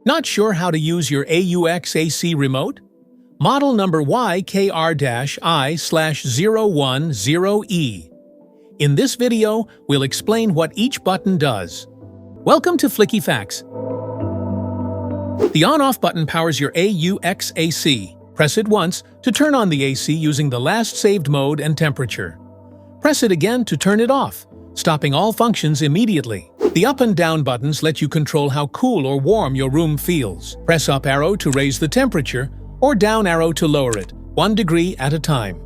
Not sure how to use your AUX AC remote? Model number YKR-I/010E. In this video, we'll explain what each button does. Welcome to Flicky Facts. The on-off button powers your AUX AC. Press it once to turn on the AC using the last saved mode and temperature. Press it again to turn it off, stopping all functions immediately. The up and down buttons let you control how cool or warm your room feels. Press up arrow to raise the temperature, or down arrow to lower it, 1 degree at a time.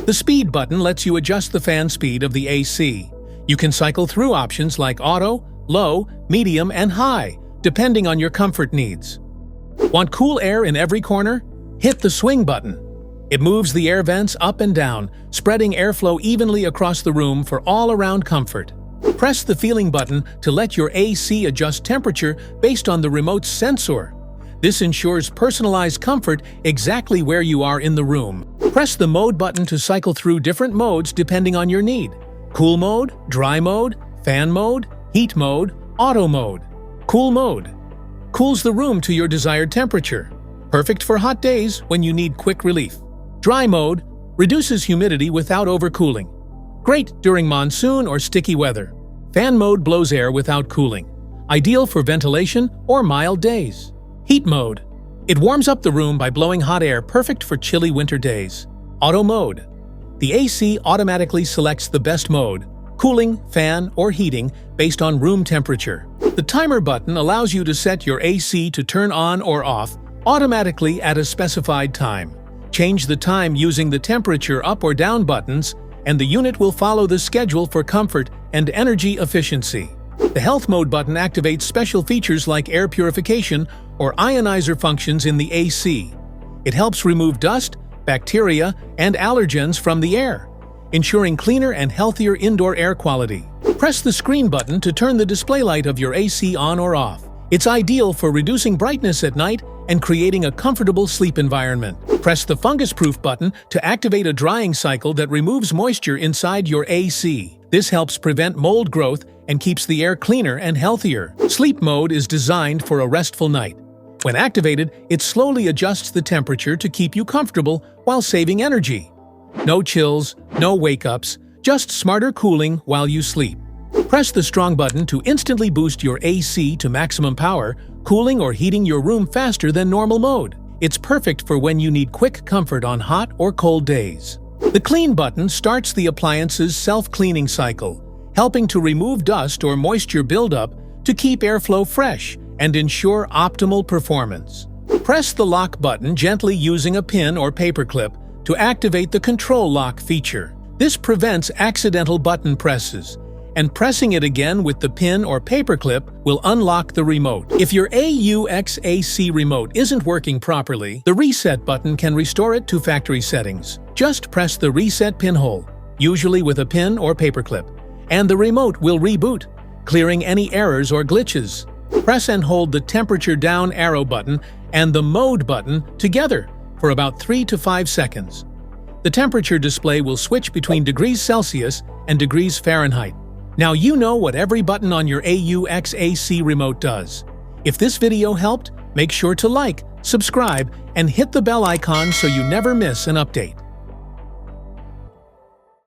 The speed button lets you adjust the fan speed of the AC. You can cycle through options like auto, low, medium, and high, depending on your comfort needs. Want cool air in every corner? Hit the swing button. It moves the air vents up and down, spreading airflow evenly across the room for all-around comfort. Press the feeling button to let your AC adjust temperature based on the remote's sensor. This ensures personalized comfort exactly where you are in the room. Press the mode button to cycle through different modes depending on your need. Cool mode, dry mode, fan mode, heat mode, auto mode. Cool mode cools the room to your desired temperature. Perfect for hot days when you need quick relief. Dry mode reduces humidity without overcooling. Great during monsoon or sticky weather. Fan mode blows air without cooling. Ideal for ventilation or mild days. Heat mode. It warms up the room by blowing hot air, perfect for chilly winter days. Auto mode. The AC automatically selects the best mode, cooling, fan, or heating, based on room temperature. The timer button allows you to set your AC to turn on or off automatically at a specified time. Change the time using the temperature up or down buttons, and the unit will follow the schedule for comfort and energy efficiency. The health mode button activates special features like air purification or ionizer functions in the AC. It helps remove dust, bacteria, and allergens from the air, ensuring cleaner and healthier indoor air quality. Press the screen button to turn the display light of your AC on or off. It's ideal for reducing brightness at night and creating a comfortable sleep environment. Press the fungus-proof button to activate a drying cycle that removes moisture inside your AC. This helps prevent mold growth and keeps the air cleaner and healthier. Sleep mode is designed for a restful night. When activated, it slowly adjusts the temperature to keep you comfortable while saving energy. No chills, no wake-ups, just smarter cooling while you sleep. Press the strong button to instantly boost your AC to maximum power, cooling or heating your room faster than normal mode. It's perfect for when you need quick comfort on hot or cold days. The clean button starts the appliance's self-cleaning cycle, helping to remove dust or moisture buildup to keep airflow fresh and ensure optimal performance. Press the lock button gently using a pin or paperclip to activate the control lock feature. This prevents accidental button presses, and pressing it again with the pin or paperclip will unlock the remote. If your AUX AC remote isn't working properly, the reset button can restore it to factory settings. Just press the reset pinhole, usually with a pin or paperclip, and the remote will reboot, clearing any errors or glitches. Press and hold the temperature down arrow button and the mode button together for about 3 to 5 seconds. The temperature display will switch between degrees Celsius and degrees Fahrenheit. Now you know what every button on your AUX AC remote does. If this video helped, make sure to like, subscribe, and hit the bell icon so you never miss an update.